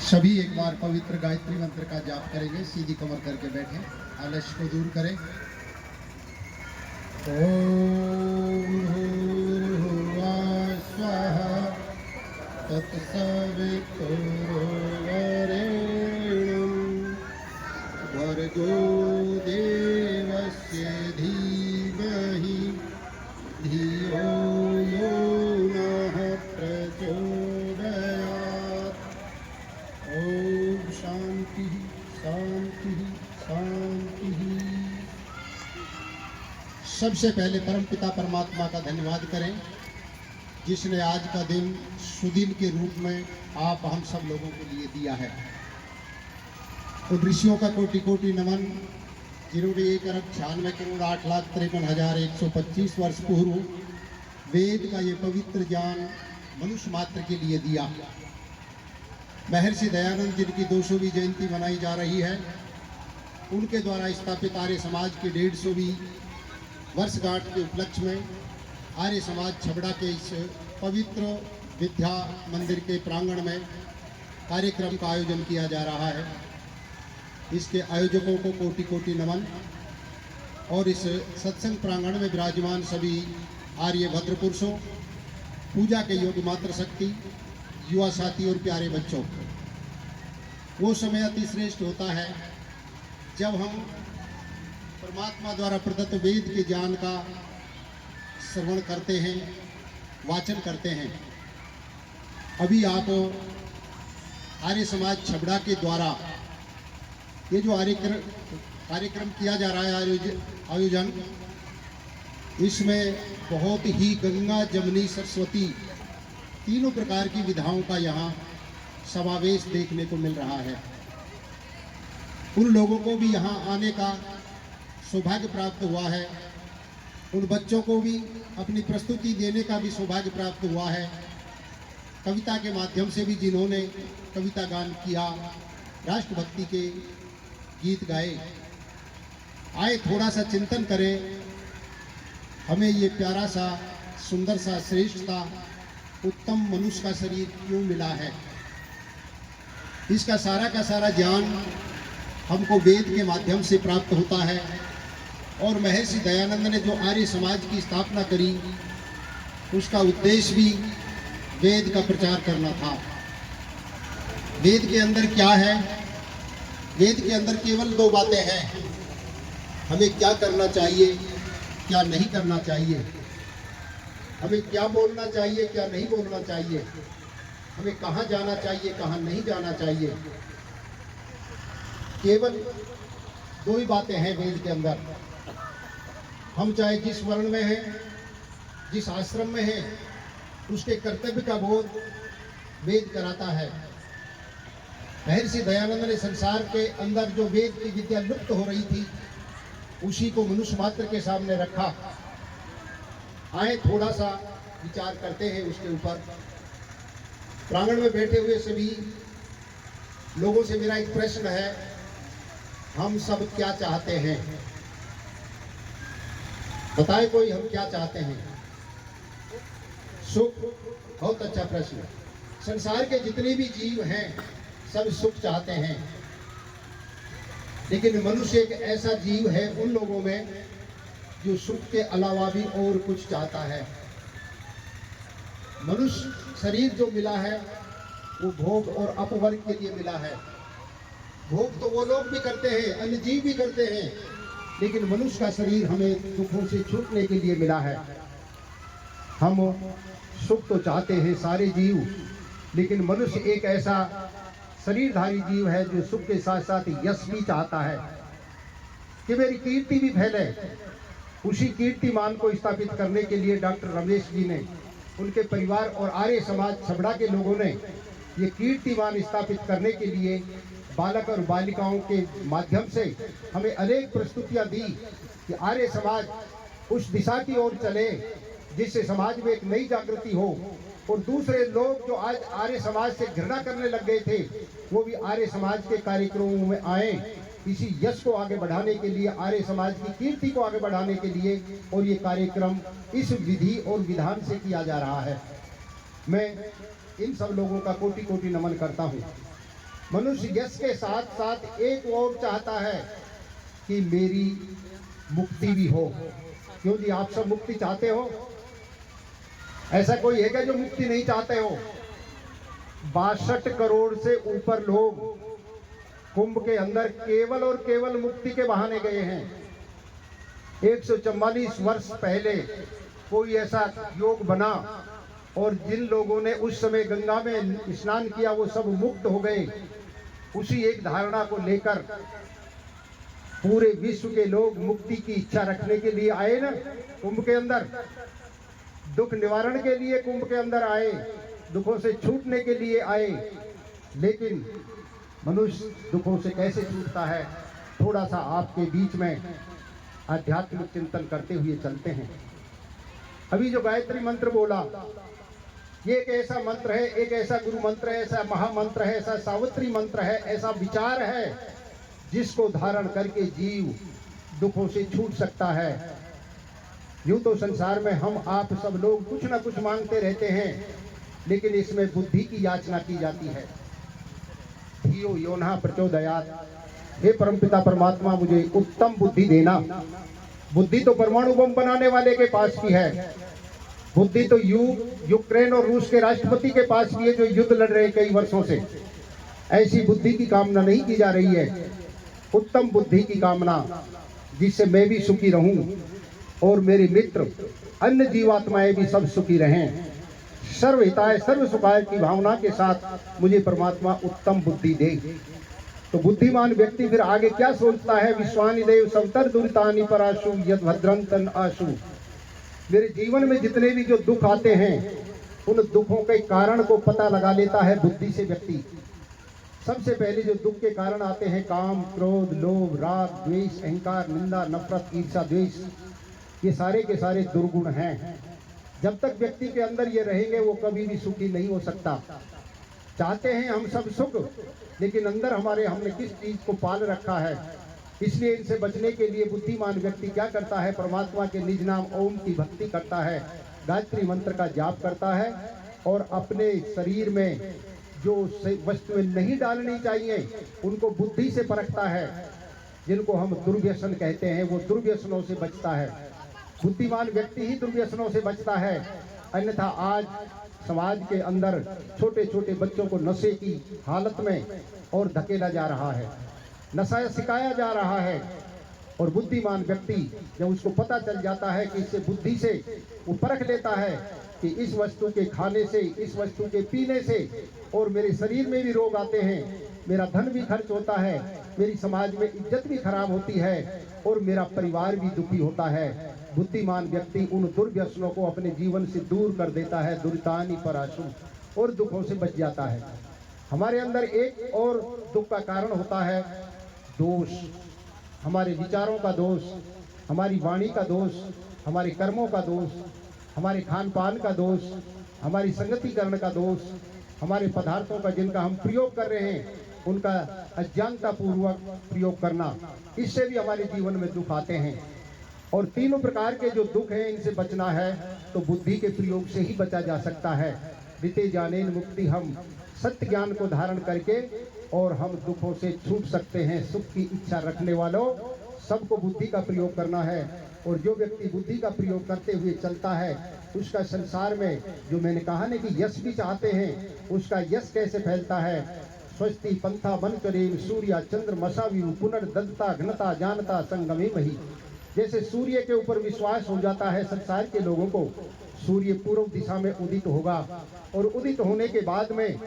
सभी एक बार पवित्र गायत्री मंत्र का जाप करेंगे। सीधी कमर करके बैठें, आलस्य को दूर करें। ओम भूर्भुवः स्वः तत्सवितुर्वरेण्यं भर्गो देवस्य धीमहि धियो यो नः प्रचोदयात्। ओम शांति शांति शांति। सबसे पहले परमपिता परमात्मा का धन्यवाद करें, जिसने आज का दिन सुदिन के रूप में आप हम सब लोगों के लिए दिया है। तो ऋषियों का कोटि कोटि नमन, जिन्होंने 1,96,08,53,125 वर्ष पूर्व वेद का ये पवित्र ज्ञान मनुष्य मात्र के लिए दिया। महर्षि दयानंद, जिनकी 200वीं जयंती मनाई जा रही है, उनके द्वारा स्थापित आर्य समाज की 150वीं वर्षगांठ के उपलक्ष्य में आर्य समाज छबड़ा के इस पवित्र विद्या मंदिर के प्रांगण में कार्यक्रम का आयोजन किया जा रहा है। इसके आयोजकों को कोटि कोटि नमन और इस सत्संग प्रांगण में विराजमान सभी आर्य भद्र पुरुषों, पूजा के योग्य मातृशक्ति, युवा साथी और प्यारे बच्चों, वो समय अति श्रेष्ठ होता है जब हम परमात्मा द्वारा प्रदत्त वेद के ज्ञान का श्रवण करते हैं, वाचन करते हैं। अभी आप आर्य समाज छबड़ा के द्वारा ये जो कार्यक्रम किया जा रहा है आयोजन, इसमें बहुत ही गंगा जमुनी सरस्वती तीनों प्रकार की विधाओं का यहाँ समावेश देखने को मिल रहा है। उन लोगों को भी यहाँ आने का सौभाग्य प्राप्त हुआ है, उन बच्चों को भी अपनी प्रस्तुति देने का भी सौभाग्य प्राप्त हुआ है। कविता के माध्यम से भी जिन्होंने कविता गान किया, राष्ट्रभक्ति के गीत गाए, आए थोड़ा सा चिंतन करें, हमें ये प्यारा सा, सुंदर सा, श्रेष्ठ सा, उत्तम मनुष्य का शरीर क्यों मिला है। इसका सारा का सारा ज्ञान हमको वेद के माध्यम से प्राप्त होता है। और महर्षि दयानंद ने जो आर्य समाज की स्थापना करी, उसका उद्देश्य भी वेद का प्रचार करना था। वेद के अंदर क्या है? वेद के अंदर केवल दो बातें हैं, हमें क्या करना चाहिए, क्या नहीं करना चाहिए, हमें क्या बोलना चाहिए, क्या नहीं बोलना चाहिए, हमें कहाँ जाना चाहिए, कहाँ नहीं जाना चाहिए। केवल दो ही बातें हैं वेद के अंदर। हम चाहे जिस वर्ण में हैं, जिस आश्रम में हैं, उसके कर्तव्य का बोध वेद कराता है। महर्षि दयानंद ने संसार के अंदर जो वेद की विद्या लुप्त हो रही थी, उसी को मनुष्य मात्र के सामने रखा। आए थोड़ा सा विचार करते हैं उसके ऊपर। प्रांगण में बैठे हुए सभी लोगों से मेरा एक प्रश्न है, हम सब क्या चाहते हैं? बताए कोई, हम क्या चाहते हैं? सुख। बहुत अच्छा प्रश्न। संसार के जितने भी जीव हैं सब सुख चाहते हैं, लेकिन मनुष्य एक ऐसा जीव है उन लोगों में जो सुख के अलावा भी और कुछ चाहता है। मनुष्य शरीर जो मिला है वो भोग और अपवर्ग के लिए मिला है। भोग तो वो लोग भी करते हैं, अन्य जीव भी करते हैं, लेकिन मनुष्य का शरीर हमें दुखों से छूटने के लिए मिला है। हम सुख तो चाहते हैं सारे जीव, लेकिन मनुष्य एक ऐसा शरीरधारी जीव है जो सुख के साथ साथ यश भी चाहता है कि मेरी कीर्ति भी फैले। उसी कीर्तिमान को स्थापित करने के लिए डॉक्टर रमेश जी ने, उनके परिवार और आर्य समाज छबड़ा के लोगों ने ये कीर्तिमान स्थापित करने के लिए बालक और बालिकाओं के माध्यम से हमें अनेक प्रस्तुतियां दी कि आर्य समाज उस दिशा की ओर चले जिससे समाज में एक नई जागृति हो, और दूसरे लोग जो आज आर्य समाज से घृणा करने लग गए थे, वो भी आर्य समाज के कार्यक्रमों में आए। इसी यश को आगे बढ़ाने के लिए, आर्य समाज की कीर्ति को आगे बढ़ाने के लिए, और ये कार्यक्रम इस विधि और विधान से किया जा रहा है। मैं इन सब लोगों का कोटि कोटि नमन करता हूँ। मनुष्य यश के साथ साथ एक और चाहता है कि मेरी मुक्ति भी हो। क्यों जी, आप सब मुक्ति चाहते हो? ऐसा कोई है क्या जो मुक्ति नहीं चाहते हो? 62 करोड़ से ऊपर लोग कुंभ के अंदर केवल और केवल मुक्ति के बहाने गए हैं। 144 वर्ष पहले कोई ऐसा योग बना और जिन लोगों ने उस समय गंगा में स्नान किया वो सब मुक्त हो गए। उसी एक धारणा को लेकर पूरे विश्व के लोग मुक्ति की इच्छा रखने के लिए आए ना कुंभ के अंदर। दुख निवारण के लिए कुंभ के अंदर आए, दुखों से छूटने के लिए आए। लेकिन मनुष्य दुखों से कैसे छूटता है, थोड़ा सा आपके बीच में आध्यात्मिक चिंतन करते हुए चलते हैं। अभी जो गायत्री मंत्र बोला, ये एक ऐसा मंत्र है, एक ऐसा गुरु मंत्र है, ऐसा महामंत्र है, ऐसा सावित्री मंत्र है, ऐसा विचार है जिसको धारण करके जीव दुखों से छूट सकता है। यूं तो संसार में हम आप सब लोग कुछ ना कुछ मांगते रहते हैं, लेकिन इसमें बुद्धि की याचना की जाती है। धियो यो नः प्रचोदयात्, हे परमपिता परमात्मा मुझे उत्तम बुद्धि देना। बुद्धि तो परमाणु बम बनाने वाले के पास की है, बुद्धि तो यूक्रेन और रूस के राष्ट्रपति के पास भी है जो युद्ध लड़ रहे हैं कई वर्षों से। ऐसी बुद्धि की कामना नहीं की जा रही है, उत्तम बुद्धि की कामना जिससे मैं भी सुखी रहूं और मेरे मित्र अन्य जीवात्माएं भी सब सुखी रहें। सर्व हिताय सर्व सुखाय की भावना के साथ मुझे परमात्मा उत्तम बुद्धि दे। तो बुद्धिमान व्यक्ति फिर आगे क्या सोचता है? विश्वानि देव सवतर दुरितानि पराशु यद भद्रं तन आशु। मेरे जीवन में जितने भी जो दुख आते हैं उन दुखों के कारण को पता लगा लेता है बुद्धि से व्यक्ति। सबसे पहले जो दुख के कारण आते हैं काम, क्रोध, लोभ, राग, द्वेष, अहंकार, निंदा, नफरत, ईर्ष्या, द्वेष, ये सारे के सारे दुर्गुण हैं। जब तक व्यक्ति के अंदर ये रहेंगे वो कभी भी सुखी नहीं हो सकता। चाहते हैं हम सब सुख, लेकिन अंदर हमारे हमने किस चीज को पाल रखा है। इसलिए इनसे बचने के लिए बुद्धिमान व्यक्ति क्या करता है? परमात्मा के निज नाम ओम की भक्ति करता है, गायत्री मंत्र का जाप करता है और अपने शरीर में जो वस्तुएं नहीं डालनी चाहिए उनको बुद्धि से परखता है। जिनको हम दुर्व्यसन कहते हैं वो दुर्व्यसनों से बचता है। बुद्धिमान व्यक्ति ही दुर्व्यसनों से बचता है। अन्यथा आज समाज के अंदर छोटे छोटे बच्चों को नशे की हालत में और धकेला जा रहा है, नशा सिखाया जा रहा है। और बुद्धिमान व्यक्ति जब उसको पता चल जाता है कि इससे बुद्धि से वो परख लेता है कि इस वस्तु के खाने से, इस वस्तु के पीने से और मेरे शरीर में भी रोग आते हैं, मेरा धन भी खर्च होता है, मेरी समाज में इज्जत भी खराब होती है और मेरा परिवार भी दुखी होता है। बुद्धिमान व्यक्ति उन दुर्व्यसनों को अपने जीवन से दूर कर देता है, दुरितानि पराशु, और दुखों से बच जाता है। हमारे अंदर एक और दुख का कारण होता है दोष, हमारे विचारों का दोष, हमारी वाणी का दोष, हमारे कर्मों का दोष, हमारे खान पान का दोष, हमारी संगतिकरण का दोष, हमारे पदार्थों का जिनका हम प्रयोग कर रहे हैं उनका अज्ञानता पूर्वक प्रयोग करना, इससे भी हमारे जीवन में दुख आते हैं। और तीनों प्रकार के जो दुख हैं इनसे बचना है तो बुद्धि के प्रयोग से ही बचा जा सकता है। ऋते जानेन मुक्ति, हम सत्य ज्ञान को धारण करके और हम दुखों से छूट सकते हैं। सुख की इच्छा रखने वालों सबको बुद्धि का प्रयोग करना है। और जो व्यक्ति बुद्धि का प्रयोग करते हुए चलता है उसका संसार में, जो मैंने कहा ना कि यश भी चाहते हैं, उसका यश कैसे फैलता है? स्वस्ति पंथा मन करेन सूर्या चंद्र मसाविरु पुनर्दत्ता घनता जानता संगमे मही। जैसे सूर्य के ऊपर विश्वास हो जाता है संसार के लोगों को, सूर्य पूर्व दिशा में उदित होगा और उदित होने के बाद में